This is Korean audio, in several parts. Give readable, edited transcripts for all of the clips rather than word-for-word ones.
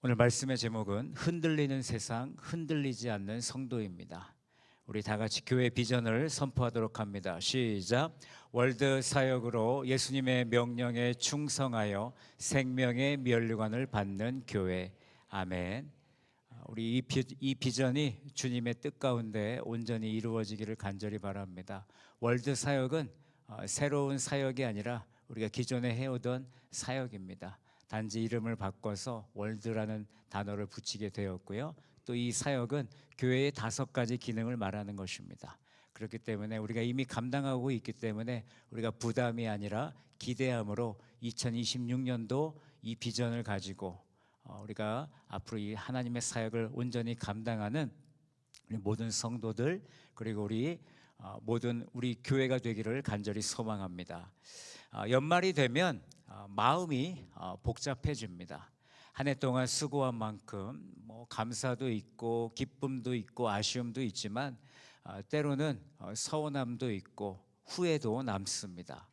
오늘 말씀의 제목은 흔들리는 세상, 흔들리지 않는 성도입니다. 우리 다 같이 교회 비전을 선포하도록 합니다. 시작. 월드 사역으로 예수님의 명령에 충성하여 생명의 면류관을 받는 교회. 아멘. 우리 이 비전이 주님의 뜻 가운데 온전히 이루어지기를 간절히 바랍니다. 월드 사역은 새로운 사역이 아니라 우리가 기존에 해오던 사역입니다. 단지 이름을 바꿔서 월드라는 단어를 붙이게 되었고요. 또 이 사역은 교회의 5가지 기능을 말하는 것입니다. 그렇기 때문에 우리가 이미 감당하고 있기 때문에 우리가 부담이 아니라 기대함으로 2026년도 이 비전을 가지고 우리가 앞으로 이 하나님의 사역을 온전히 감당하는 우리 모든 성도들, 그리고 모든 우리 교회가 되기를 간절히 소망합니다. 연말이 되면 마음이 복잡해집니다. 한 해 동안 수고한 만큼 감사도 있고 기쁨도 있고 아쉬움도 있지만 때로는 서운함도 있고 후회도 남습니다.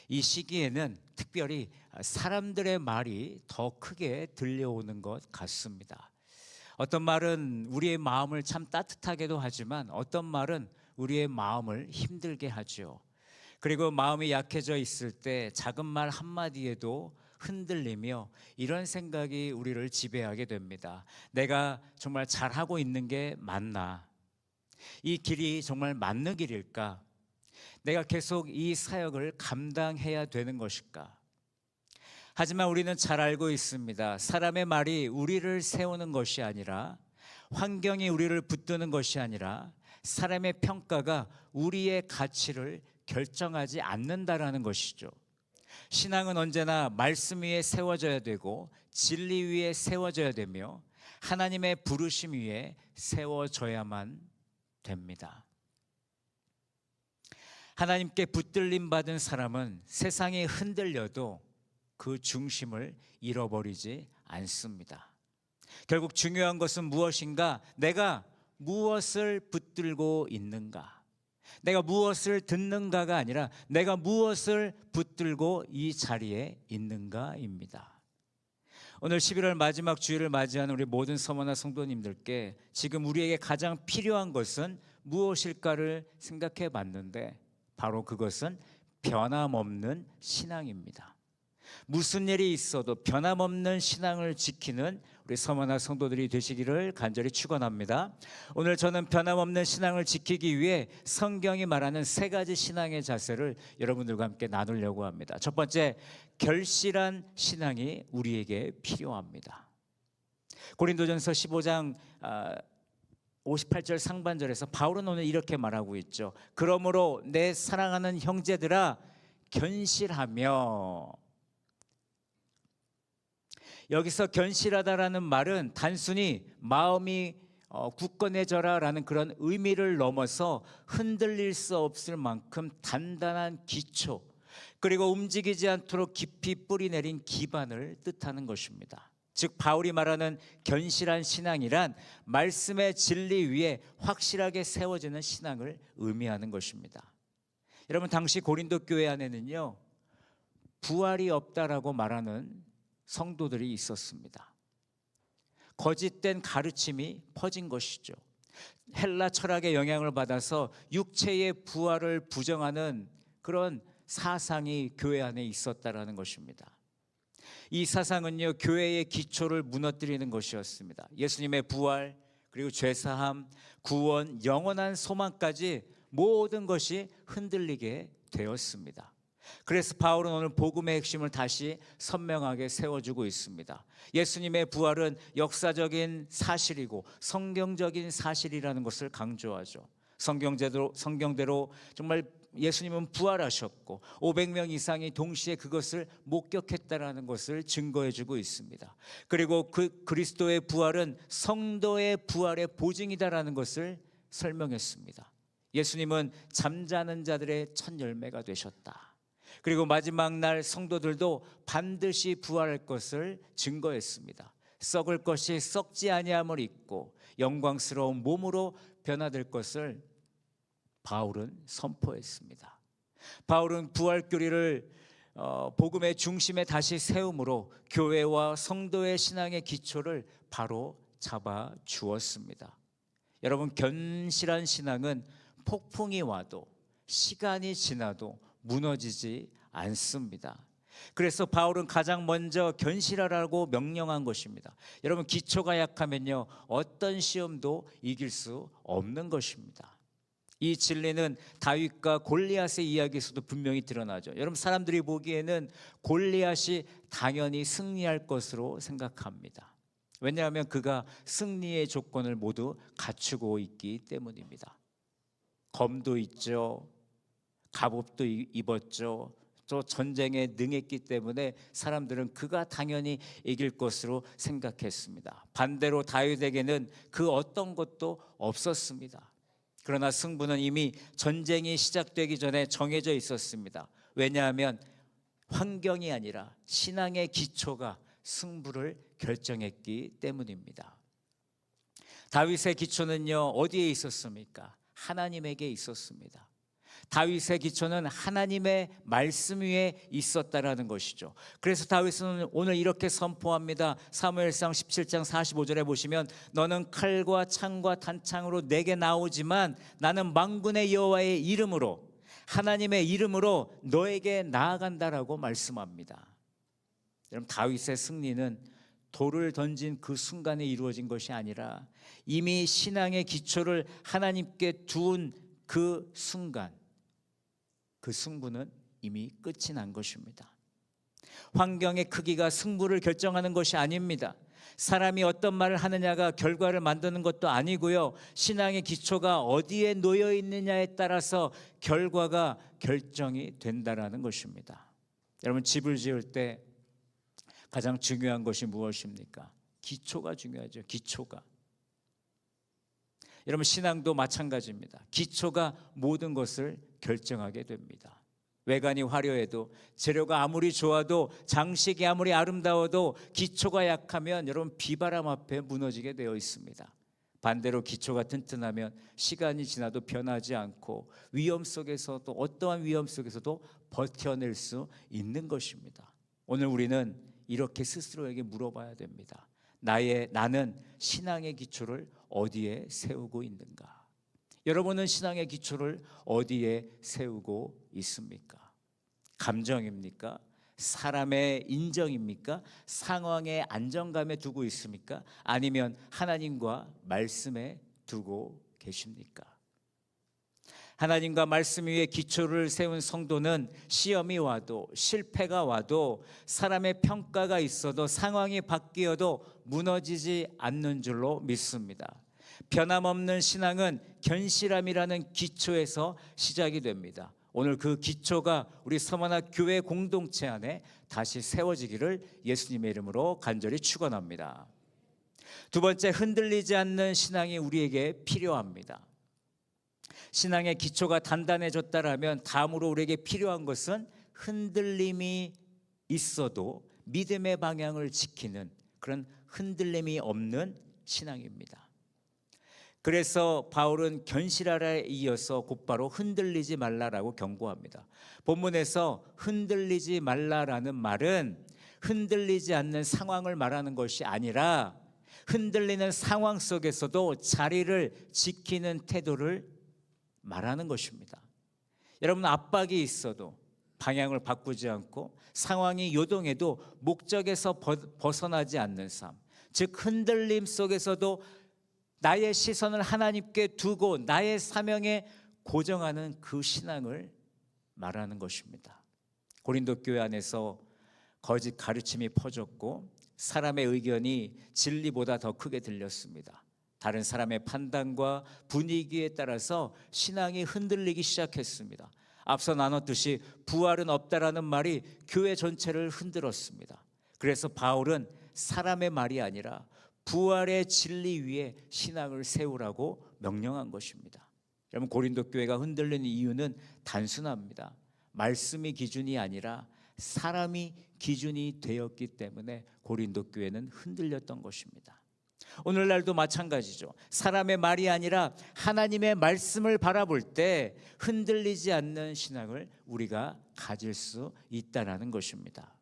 이 시기에는 특별히 사람들의 말이 더 크게 들려오는 것 같습니다. 어떤 말은 우리의 마음을 참 따뜻하게도 하지만 어떤 말은 우리의 마음을 힘들게 하죠. 그리고 마음이 약해져 있을 때 작은 말 한마디에도 흔들리며 이런 생각이 우리를 지배하게 됩니다. 내가 정말 잘하고 있는 게 맞나? 이 길이 정말 맞는 길일까? 내가 계속 이 사역을 감당해야 되는 것일까? 하지만 우리는 잘 알고 있습니다. 사람의 말이 우리를 세우는 것이 아니라, 환경이 우리를 붙드는 것이 아니라, 사람의 평가가 우리의 가치를 결정하지 않는다라는 것이죠. 신앙은 언제나 말씀 위에 세워져야 되고 진리 위에 세워져야 되며 하나님의 부르심 위에 세워져야만 됩니다. 하나님께 붙들림 받은 사람은 세상이 흔들려도 그 중심을 잃어버리지 않습니다. 결국 중요한 것은 무엇인가? 내가 무엇을 붙들고 있는가? 내가 무엇을 듣는가가 아니라 내가 무엇을 붙들고 이 자리에 있는가입니다. 오늘 11월 마지막 주일을 맞이하는 우리 모든 서머나 성도님들께 지금 우리에게 가장 필요한 것은 무엇일까를 생각해 봤는데 바로 그것은 변함없는 신앙입니다. 무슨 일이 있어도 변함없는 신앙을 지키는 우리 서머나 성도들이 되시기를 간절히 축원합니다. 오늘 저는 변함없는 신앙을 지키기 위해 성경이 말하는 3가지 신앙의 자세를 여러분들과 함께 나누려고 합니다. 첫 번째, 결실한 신앙이 우리에게 필요합니다. 고린도전서 15장 58절 상반절에서 바울은 오늘 이렇게 말하고 있죠. 그러므로 내 사랑하는 형제들아 견실하며. 여기서 견실하다라는 말은 단순히 마음이 굳건해져라라는 그런 의미를 넘어서 흔들릴 수 없을 만큼 단단한 기초, 그리고 움직이지 않도록 깊이 뿌리 내린 기반을 뜻하는 것입니다. 즉 바울이 말하는 견실한 신앙이란 말씀의 진리 위에 확실하게 세워지는 신앙을 의미하는 것입니다. 여러분, 당시 고린도 교회 안에는요, 부활이 없다라고 말하는 성도들이 있었습니다. 거짓된 가르침이 퍼진 것이죠. 헬라 철학의 영향을 받아서 육체의 부활을 부정하는 그런 사상이 교회 안에 있었다라는 것입니다. 이 사상은요, 교회의 기초를 무너뜨리는 것이었습니다. 예수님의 부활, 그리고 죄사함, 구원, 영원한 소망까지 모든 것이 흔들리게 되었습니다. 그래서 바울은 오늘 복음의 핵심을 다시 선명하게 세워주고 있습니다. 예수님의 부활은 역사적인 사실이고 성경적인 사실이라는 것을 강조하죠. 성경대로 정말 예수님은 부활하셨고 500명 이상이 동시에 그것을 목격했다라는 것을 증거해주고 있습니다. 그리고 그 그리스도의 부활은 성도의 부활의 보증이다라는 것을 설명했습니다. 예수님은 잠자는 자들의 첫 열매가 되셨다. 그리고 마지막 날 성도들도 반드시 부활할 것을 증거했습니다. 썩을 것이 썩지 아니함을 입고 영광스러운 몸으로 변화될 것을 바울은 선포했습니다. 바울은 부활 교리를 복음의 중심에 다시 세움으로 교회와 성도의 신앙의 기초를 바로 잡아 주었습니다. 여러분, 견실한 신앙은 폭풍이 와도 시간이 지나도 무너지지 않습니다. 그래서 바울은 가장 먼저 견실하라고 명령한 것입니다. 여러분, 기초가 약하면요, 어떤 시험도 이길 수 없는 것입니다. 이 진리는 다윗과 골리앗의 이야기에서도 분명히 드러나죠. 여러분, 사람들이 보기에는 골리앗이 당연히 승리할 것으로 생각합니다. 왜냐하면 그가 승리의 조건을 모두 갖추고 있기 때문입니다. 검도 있죠, 갑옷도 입었죠, 또 전쟁에 능했기 때문에 사람들은 그가 당연히 이길 것으로 생각했습니다. 반대로 다윗에게는 그 어떤 것도 없었습니다. 그러나 승부는 이미 전쟁이 시작되기 전에 정해져 있었습니다. 왜냐하면 환경이 아니라 신앙의 기초가 승부를 결정했기 때문입니다. 다윗의 기초는요, 어디에 있었습니까? 하나님에게 있었습니다. 다윗의 기초는 하나님의 말씀 위에 있었다라는 것이죠. 그래서 다윗은 오늘 이렇게 선포합니다. 사무엘상 17장 45절에 보시면 너는 칼과 창과 단창으로 내게 나오지만 나는 만군의 여호와의 이름으로, 하나님의 이름으로 너에게 나아간다라고 말씀합니다. 여러분, 다윗의 승리는 돌을 던진 그 순간에 이루어진 것이 아니라 이미 신앙의 기초를 하나님께 두은 그 순간, 그 승부는 이미 끝이 난 것입니다. 환경의 크기가 승부를 결정하는 것이 아닙니다. 사람이 어떤 말을 하느냐가 결과를 만드는 것도 아니고요, 신앙의 기초가 어디에 놓여 있느냐에 따라서 결과가 결정이 된다라는 것입니다. 여러분, 집을 지을 때 가장 중요한 것이 무엇입니까? 기초가 중요하죠. 기초가. 여러분, 신앙도 마찬가지입니다. 기초가 모든 것을 결정하게 됩니다. 외관이 화려해도, 재료가 아무리 좋아도, 장식이 아무리 아름다워도 기초가 약하면 여러분, 비바람 앞에 무너지게 되어 있습니다. 반대로 기초가 튼튼하면 시간이 지나도 변하지 않고 위험 속에서도, 어떠한 위험 속에서도 버텨낼 수 있는 것입니다. 오늘 우리는 이렇게 스스로에게 물어봐야 됩니다. 나는 신앙의 기초를 어디에 세우고 있는가? 여러분은 신앙의 기초를 어디에 세우고 있습니까? 감정입니까? 사람의 인정입니까? 상황의 안정감에 두고 있습니까? 아니면 하나님과 말씀에 두고 계십니까? 하나님과 말씀 위에 기초를 세운 성도는 시험이 와도, 실패가 와도, 사람의 평가가 있어도, 상황이 바뀌어도 무너지지 않는 줄로 믿습니다. 변함없는 신앙은 견실함이라는 기초에서 시작이 됩니다. 오늘 그 기초가 우리 서머나 교회 공동체 안에 다시 세워지기를 예수님의 이름으로 간절히 축원합니다. 두 번째, 흔들리지 않는 신앙이 우리에게 필요합니다. 신앙의 기초가 단단해졌다라면 다음으로 우리에게 필요한 것은 흔들림이 있어도 믿음의 방향을 지키는 그런 흔들림이 없는 신앙입니다. 그래서 바울은 견실하라에 이어서 곧바로 흔들리지 말라라고 경고합니다. 본문에서 흔들리지 말라라는 말은 흔들리지 않는 상황을 말하는 것이 아니라 흔들리는 상황 속에서도 자리를 지키는 태도를 말하는 것입니다. 여러분, 압박이 있어도 방향을 바꾸지 않고 상황이 요동해도 목적에서 벗어나지 않는 삶, 즉 흔들림 속에서도 나의 시선을 하나님께 두고 나의 사명에 고정하는 그 신앙을 말하는 것입니다. 고린도 교회 안에서 거짓 가르침이 퍼졌고 사람의 의견이 진리보다 더 크게 들렸습니다. 다른 사람의 판단과 분위기에 따라서 신앙이 흔들리기 시작했습니다. 앞서 나눴듯이 부활은 없다라는 말이 교회 전체를 흔들었습니다. 그래서 바울은 사람의 말이 아니라 부활의 진리 위에 신앙을 세우라고 명령한 것입니다. 여러분, 고린도 교회가 흔들리는 이유는 단순합니다. 말씀이 기준이 아니라 사람이 기준이 되었기 때문에 고린도 교회는 흔들렸던 것입니다. 오늘날도 마찬가지죠. 사람의 말이 아니라 하나님의 말씀을 바라볼 때 흔들리지 않는 신앙을 우리가 가질 수 있다는 것입니다.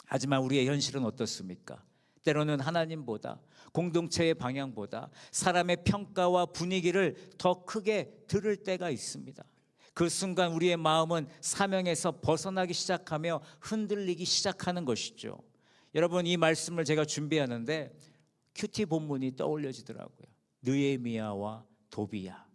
하지만 우리의 현실은 어떻습니까? 때로는 하나님보다, 공동체의 방향보다 사람의 평가와 분위기를 더 크게 들을 때가 있습니다. 그 순간 우리의 마음은 사명에서 벗어나기 시작하며 흔들리기 시작하는 것이죠. 여러분, 이 말씀을 제가 준비하는데 큐티 본문이 떠올려지더라고요. 느헤미야와 도비야.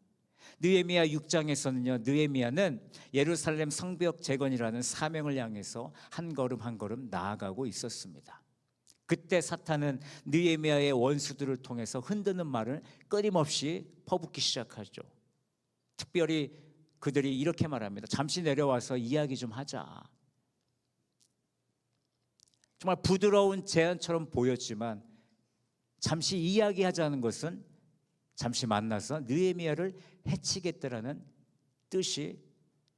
느헤미야 6장에서는요, 느헤미야는 예루살렘 성벽 재건이라는 사명을 향해서 한 걸음 한 걸음 나아가고 있었습니다. 그때 사탄은 느헤미야의 원수들을 통해서 흔드는 말을 끊임없이 퍼붓기 시작하죠. 특별히 그들이 이렇게 말합니다. 잠시 내려와서 이야기 좀 하자. 정말 부드러운 제안처럼 보였지만 잠시 이야기하자는 것은 잠시 만나서 느헤미야를 해치겠다라는 뜻이,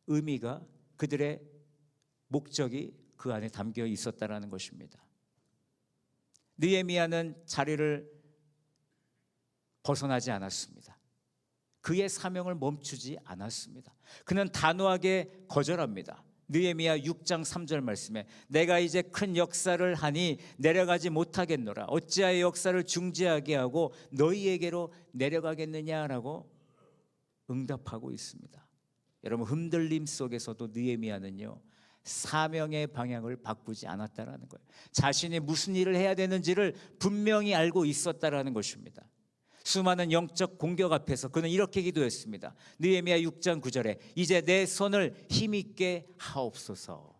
의미가, 그들의 목적이 그 안에 담겨 있었다라는 것입니다. 느헤미야는 자리를 벗어나지 않았습니다. 그의 사명을 멈추지 않았습니다. 그는 단호하게 거절합니다. 느헤미야 6장 3절 말씀에 내가 이제 큰 역사를 하니 내려가지 못하겠노라. 어찌하여 역사를 중지하게 하고 너희에게로 내려가겠느냐라고 응답하고 있습니다. 여러분, 흔들림 속에서도 느헤미야는요, 사명의 방향을 바꾸지 않았다라는 거예요. 자신이 무슨 일을 해야 되는지를 분명히 알고 있었다라는 것입니다. 수많은 영적 공격 앞에서 그는 이렇게 기도했습니다. 느헤미야 6장 9절에 이제 내 손을 힘있게 하옵소서.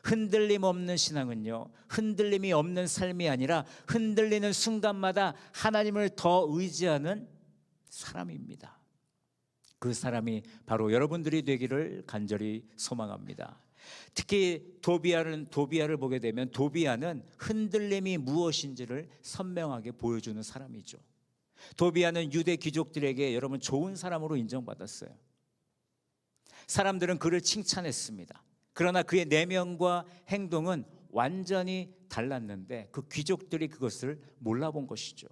흔들림 없는 신앙은요, 흔들림이 없는 삶이 아니라 흔들리는 순간마다 하나님을 더 의지하는 사람입니다. 그 사람이 바로 여러분들이 되기를 간절히 소망합니다. 특히 도비야를 보게 되면 도비야는 흔들림이 무엇인지를 선명하게 보여주는 사람이죠. 도비야는 유대 귀족들에게 여러분 좋은 사람으로 인정받았어요. 사람들은 그를 칭찬했습니다. 그러나 그의 내면과 행동은 완전히 달랐는데 그 귀족들이 그것을 몰라본 것이죠.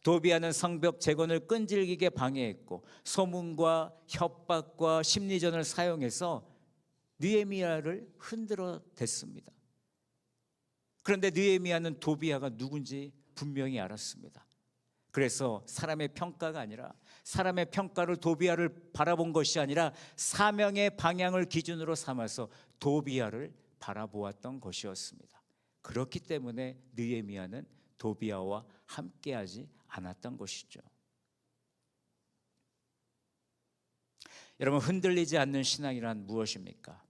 도비야는 성벽 재건을 끈질기게 방해했고 소문과 협박과 심리전을 사용해서 느헤미야를 흔들어 댔습니다. 그런데 느헤미야는 도비야가 누군지 분명히 알았습니다. 그래서 사람의 평가가 아니라, 사람의 평가를 도비야를 바라본 것이 아니라 사명의 방향을 기준으로 삼아서 도비야를 바라보았던 것이었습니다. 그렇기 때문에 느헤미야는 도비야와 함께하지 않았던 것이죠. 여러분, 흔들리지 않는 신앙이란 무엇입니까?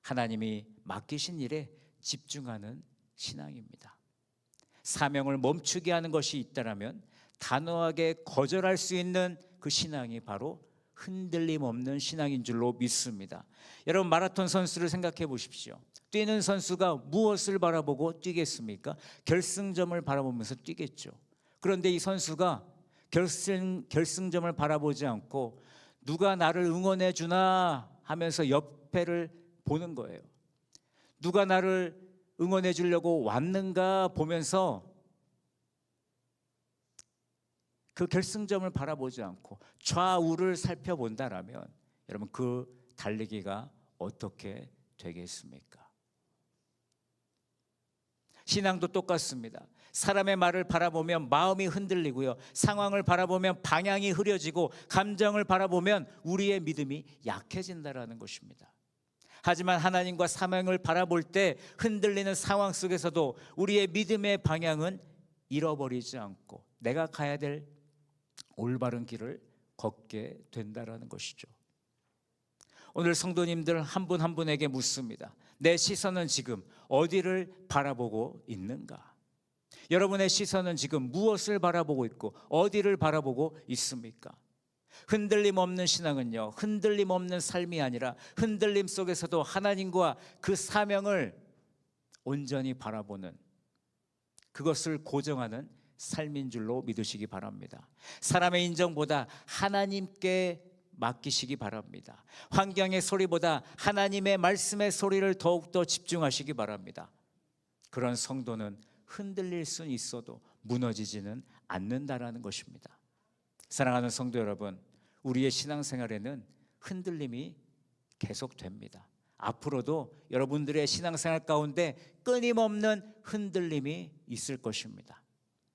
하나님이 맡기신 일에 집중하는 신앙입니다. 사명을 멈추게 하는 것이 있다라면 단호하게 거절할 수 있는 그 신앙이 바로 흔들림 없는 신앙인 줄로 믿습니다. 여러분, 마라톤 선수를 생각해 보십시오. 뛰는 선수가 무엇을 바라보고 뛰겠습니까? 결승점을 바라보면서 뛰겠죠. 그런데 이 선수가 결승점을 바라보지 않고 누가 나를 응원해 주나 하면서 옆에를 보는 거예요. 누가 나를 응원해 주려고 왔는가 보면서 그 결승점을 바라보지 않고 좌우를 살펴본다라면 여러분, 그 달리기가 어떻게 되겠습니까? 신앙도 똑같습니다. 사람의 말을 바라보면 마음이 흔들리고요, 상황을 바라보면 방향이 흐려지고 감정을 바라보면 우리의 믿음이 약해진다라는 것입니다. 하지만 하나님과 사명을 바라볼 때 흔들리는 상황 속에서도 우리의 믿음의 방향은 잃어버리지 않고 내가 가야 될 올바른 길을 걷게 된다라는 것이죠. 오늘 성도님들 한 분 한 분에게 묻습니다. 내 시선은 지금 어디를 바라보고 있는가? 여러분의 시선은 지금 무엇을 바라보고 있고 어디를 바라보고 있습니까? 흔들림 없는 신앙은요, 흔들림 없는 삶이 아니라 흔들림 속에서도 하나님과 그 사명을 온전히 바라보는, 그것을 고정하는 삶인 줄로 믿으시기 바랍니다. 사람의 인정보다 하나님께 맡기시기 바랍니다. 환경의 소리보다 하나님의 말씀의 소리를 더욱더 집중하시기 바랍니다. 그런 성도는 흔들릴 수는 있어도 무너지지는 않는다라는 것입니다. 사랑하는 성도 여러분, 우리의 신앙생활에는 흔들림이 계속됩니다. 앞으로도 여러분들의 신앙생활 가운데 끊임없는 흔들림이 있을 것입니다.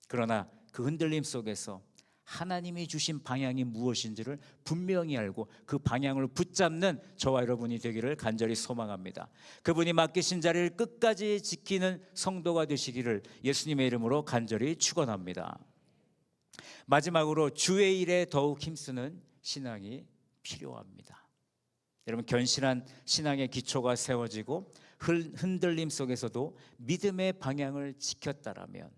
그러나 그 흔들림 속에서 하나님이 주신 방향이 무엇인지를 분명히 알고 그 방향을 붙잡는 저와 여러분이 되기를 간절히 소망합니다. 그분이 맡기신 자리를 끝까지 지키는 성도가 되시기를 예수님의 이름으로 간절히 축원합니다. 마지막으로 주의 일에 더욱 힘쓰는 신앙이 필요합니다. 여러분, 견실한 신앙의 기초가 세워지고 흔들림 속에서도 믿음의 방향을 지켰다라면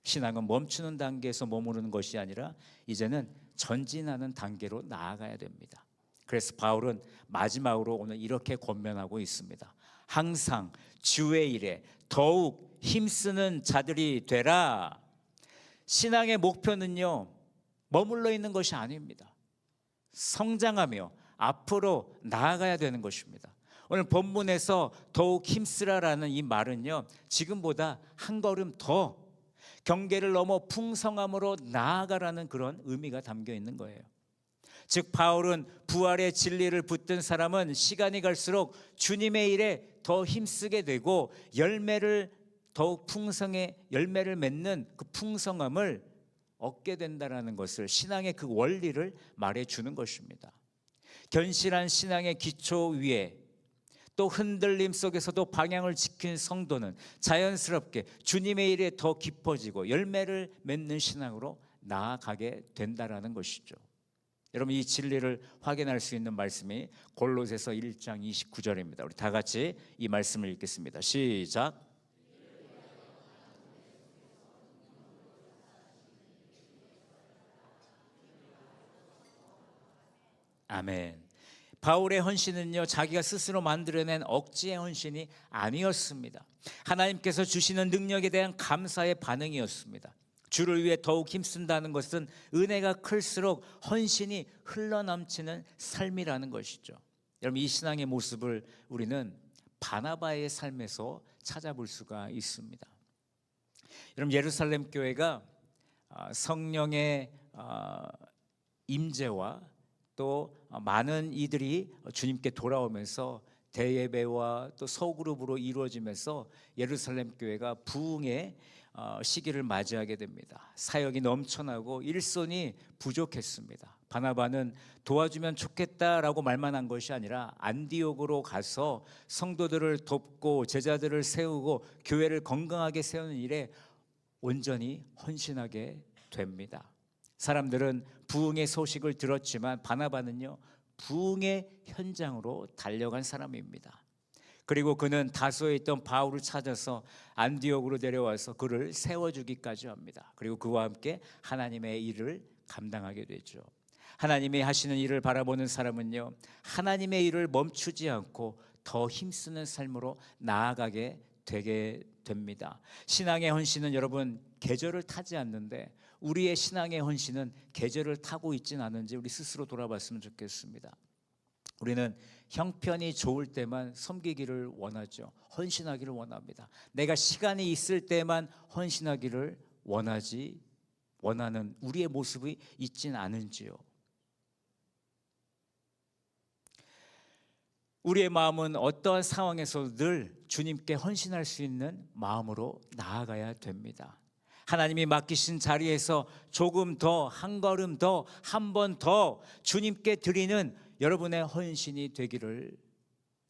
신앙은 멈추는 단계에서 머무르는 것이 아니라 이제는 전진하는 단계로 나아가야 됩니다. 그래서 바울은 마지막으로 오늘 이렇게 권면하고 있습니다. 항상 주의 일에 더욱 힘쓰는 자들이 되라. 신앙의 목표는요, 머물러 있는 것이 아닙니다. 성장하며 앞으로 나아가야 되는 것입니다. 오늘 본문에서 더욱 힘쓰라라는 이 말은요, 지금보다 한 걸음 더 경계를 넘어 풍성함으로 나아가라는 그런 의미가 담겨 있는 거예요. 즉 바울은 부활의 진리를 붙든 사람은 시간이 갈수록 주님의 일에 더 힘쓰게 되고 열매를 더욱 풍성해 열매를 맺는 그 풍성함을 얻게 된다라는 것을, 신앙의 그 원리를 말해주는 것입니다. 견실한 신앙의 기초 위에 또 흔들림 속에서도 방향을 지킨 성도는 자연스럽게 주님의 일에 더 깊어지고 열매를 맺는 신앙으로 나아가게 된다라는 것이죠. 여러분, 이 진리를 확인할 수 있는 말씀이 골로새서 1장 29절입니다. 우리 다 같이 이 말씀을 읽겠습니다. 시작. 아멘. 바울의 헌신은요, 자기가 스스로 만들어낸 억지의 헌신이 아니었습니다. 하나님께서 주시는 능력에 대한 감사의 반응이었습니다. 주를 위해 더욱 힘쓴다는 것은 은혜가 클수록 헌신이 흘러넘치는 삶이라는 것이죠. 여러분, 이 신앙의 모습을 우리는 바나바의 삶에서 찾아볼 수가 있습니다. 여러분, 예루살렘 교회가 성령의 임재와 또 많은 이들이 주님께 돌아오면서 대예배와 또 소그룹으로 이루어지면서 예루살렘 교회가 부흥의 시기를 맞이하게 됩니다. 사역이 넘쳐나고 일손이 부족했습니다. 바나바는 도와주면 좋겠다라고 말만 한 것이 아니라 안디옥으로 가서 성도들을 돕고 제자들을 세우고 교회를 건강하게 세우는 일에 온전히 헌신하게 됩니다. 사람들은 부흥의 소식을 들었지만 바나바는요, 부흥의 현장으로 달려간 사람입니다. 그리고 그는 다소에 있던 바울을 찾아서 안디옥으로 데려와서 그를 세워주기까지 합니다. 그리고 그와 함께 하나님의 일을 감당하게 되죠. 하나님이 하시는 일을 바라보는 사람은요, 하나님의 일을 멈추지 않고 더 힘쓰는 삶으로 나아가게 되게 됩니다. 신앙의 헌신은 여러분 계절을 타지 않는데 우리의 신앙의 헌신은 계절을 타고 있지는 않은지 우리 스스로 돌아봤으면 좋겠습니다. 우리는 형편이 좋을 때만 섬기기를 원하죠. 헌신하기를 원합니다. 내가 시간이 있을 때만 헌신하기를 원하는 우리의 모습이 있지는 않은지요. 우리의 마음은 어떠한 상황에서도 늘 주님께 헌신할 수 있는 마음으로 나아가야 됩니다. 하나님이 맡기신 자리에서 조금 더, 한 걸음 더, 한 번 더 주님께 드리는 여러분의 헌신이 되기를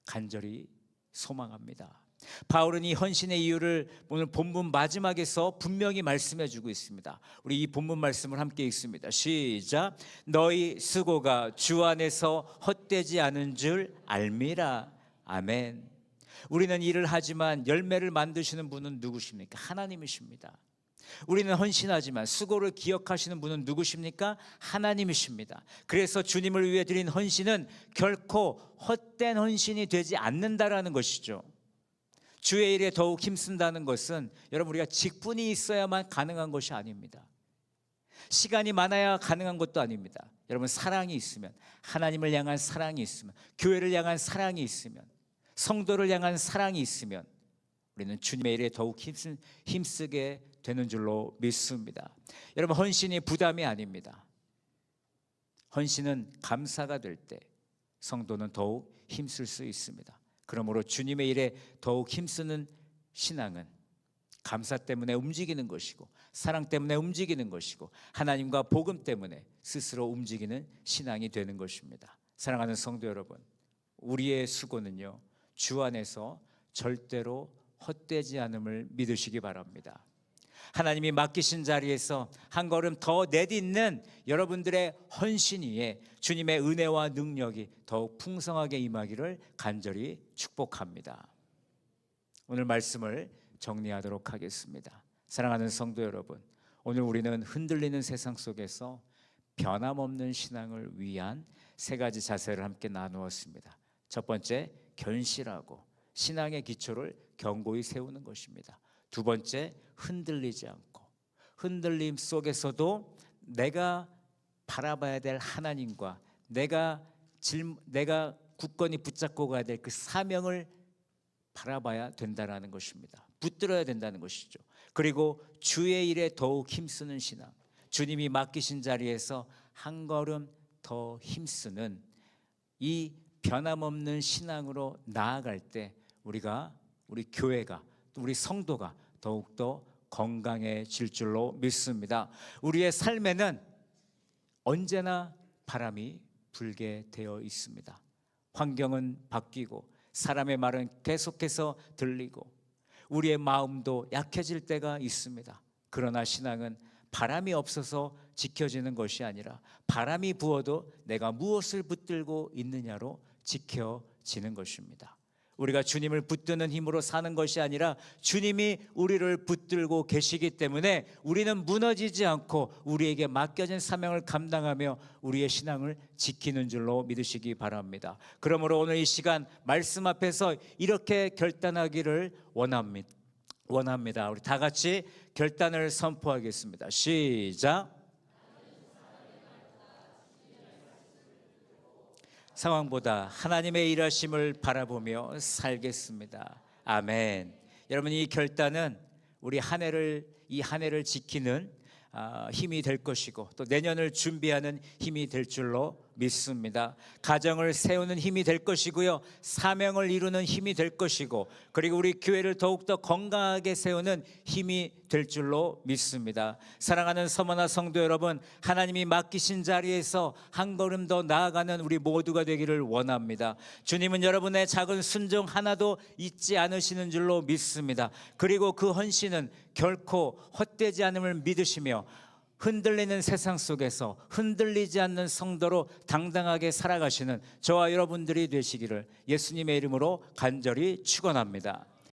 간절히 소망합니다. 바울은 이 헌신의 이유를 오늘 본문 마지막에서 분명히 말씀해 주고 있습니다. 우리 이 본문 말씀을 함께 읽습니다. 시작. 너희 수고가 주 안에서 헛되지 않은 줄 알미라. 아멘. 우리는 일을 하지만 열매를 만드시는 분은 누구십니까? 하나님이십니다. 우리는 헌신하지만 수고를 기억하시는 분은 누구십니까? 하나님이십니다. 그래서 주님을 위해 드린 헌신은 결코 헛된 헌신이 되지 않는다라는 것이죠. 주의 일에 더욱 힘쓴다는 것은 여러분, 우리가 직분이 있어야만 가능한 것이 아닙니다. 시간이 많아야 가능한 것도 아닙니다. 여러분, 사랑이 있으면, 하나님을 향한 사랑이 있으면, 교회를 향한 사랑이 있으면, 성도를 향한 사랑이 있으면 우리는 주님의 일에 더욱 힘쓰게 되는 줄로 믿습니다. 여러분, 헌신이 부담이 아닙니다. 헌신은 감사가 될 때 성도는 더욱 힘쓸 수 있습니다. 그러므로 주님의 일에 더욱 힘쓰는 신앙은 감사 때문에 움직이는 것이고, 사랑 때문에 움직이는 것이고, 하나님과 복음 때문에 스스로 움직이는 신앙이 되는 것입니다. 사랑하는 성도 여러분, 우리의 수고는요, 주 안에서 절대로 헛되지 않음을 믿으시기 바랍니다. 하나님이 맡기신 자리에서 한 걸음 더 내딛는 여러분들의 헌신 위에 주님의 은혜와 능력이 더욱 풍성하게 임하기를 간절히 축복합니다. 오늘 말씀을 정리하도록 하겠습니다. 사랑하는 성도 여러분, 오늘 우리는 흔들리는 세상 속에서 변함없는 신앙을 위한 세 가지 자세를 함께 나누었습니다. 첫 번째, 견실하고 신앙의 기초를 견고히 세우는 것입니다. 두 번째, 흔들리지 않고, 흔들림 속에서도 내가 바라봐야 될 하나님과 내가 굳건히 붙잡고 가야 될 그 사명을 바라봐야 된다는 것입니다. 붙들어야 된다는 것이죠. 그리고 주의 일에 더욱 힘쓰는 신앙, 주님이 맡기신 자리에서 한 걸음 더 힘쓰는 이 변함없는 신앙으로 나아갈 때 우리 교회가, 우리 성도가 더욱더 건강해질 줄로 믿습니다. 우리의 삶에는 언제나 바람이 불게 되어 있습니다. 환경은 바뀌고 사람의 말은 계속해서 들리고 우리의 마음도 약해질 때가 있습니다. 그러나 신앙은 바람이 없어서 지켜지는 것이 아니라 바람이 부어도 내가 무엇을 붙들고 있느냐로 지켜지는 것입니다. 우리가 주님을 붙드는 힘으로 사는 것이 아니라 주님이 우리를 붙들고 계시기 때문에 우리는 무너지지 않고 우리에게 맡겨진 사명을 감당하며 우리의 신앙을 지키는 줄로 믿으시기 바랍니다. 그러므로 오늘 이 시간 말씀 앞에서 이렇게 결단하기를 원합니다. 우리 다 같이 결단을 선포하겠습니다. 시작. 상황보다 하나님의 일하심을 바라보며 살겠습니다. 아멘. 여러분, 이 결단은 우리 이 한 해를 지키는 힘이 될 것이고 또 내년을 준비하는 힘이 될 줄로 믿습니다. 가정을 세우는 힘이 될 것이고요, 사명을 이루는 힘이 될 것이고, 그리고 우리 교회를 더욱더 건강하게 세우는 힘이 될 줄로 믿습니다. 사랑하는 서머나 성도 여러분, 하나님이 맡기신 자리에서 한 걸음 더 나아가는 우리 모두가 되기를 원합니다. 주님은 여러분의 작은 순종 하나도 잊지 않으시는 줄로 믿습니다. 그리고 그 헌신은 결코 헛되지 않음을 믿으시며 흔들리는 세상 속에서 흔들리지 않는 성도로 당당하게 살아가시는 저와 여러분들이 되시기를 예수님의 이름으로 간절히 축원합니다.